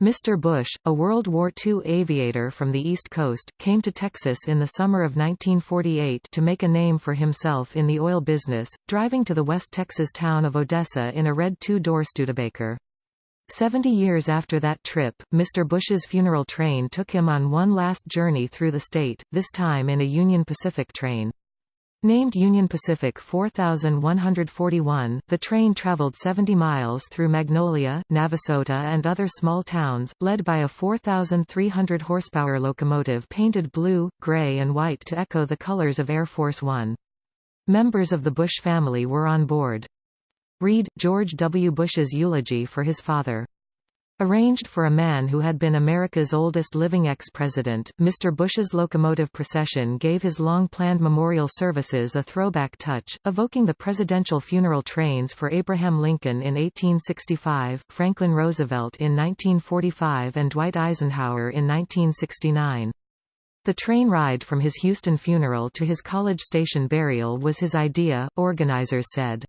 Mr. Bush, a World War II aviator from the East Coast, came to Texas in the summer of 1948 to make a name for himself in the oil business, driving to the West Texas town of Odessa in a red two-door Studebaker. 70 years after that trip, Mr. Bush's funeral train took him on one last journey through the state, this time in a Union Pacific train. Named Union Pacific 4141, the train traveled 70 miles through Magnolia, Navasota and other small towns, led by a 4,300 horsepower locomotive painted blue, gray and white to echo the colors of Air Force One. Members of the Bush family were on board. Read, George W. Bush's eulogy for his father. Arranged for a man who had been America's oldest living ex-president, Mr. Bush's locomotive procession gave his long-planned memorial services a throwback touch, evoking the presidential funeral trains for Abraham Lincoln in 1865, Franklin Roosevelt in 1945 and Dwight Eisenhower in 1969. The train ride from his Houston funeral to his College Station burial was his idea, organizers said.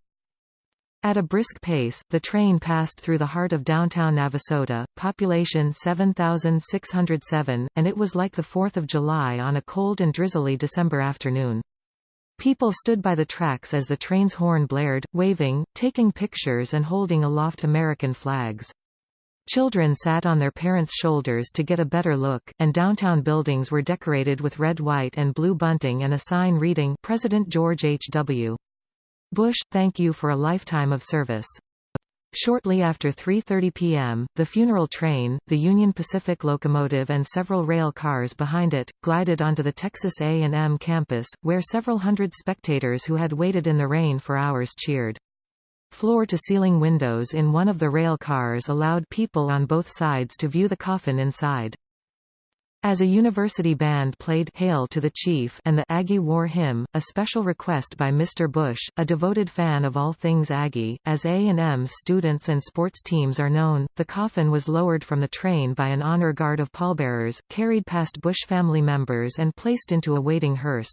At a brisk pace, the train passed through the heart of downtown Navasota, population 7,607, and it was like the 4th of July on a cold and drizzly December afternoon. People stood by the tracks as the train's horn blared, waving, taking pictures and holding aloft American flags. Children sat on their parents' shoulders to get a better look, and downtown buildings were decorated with red, white and blue bunting and a sign reading, President George H.W. Bush, thank you for a lifetime of service. Shortly after 3:30 p.m., the funeral train, the Union Pacific locomotive and several rail cars behind it, glided onto the Texas A&M campus, where several hundred spectators who had waited in the rain for hours cheered. Floor-to-ceiling windows in one of the rail cars allowed people on both sides to view the coffin inside. As a university band played Hail to the Chief and the Aggie War Hymn, a special request by Mr. Bush, a devoted fan of all things Aggie, as A&M's students and sports teams are known, the coffin was lowered from the train by an honor guard of pallbearers, carried past Bush family members and placed into a waiting hearse.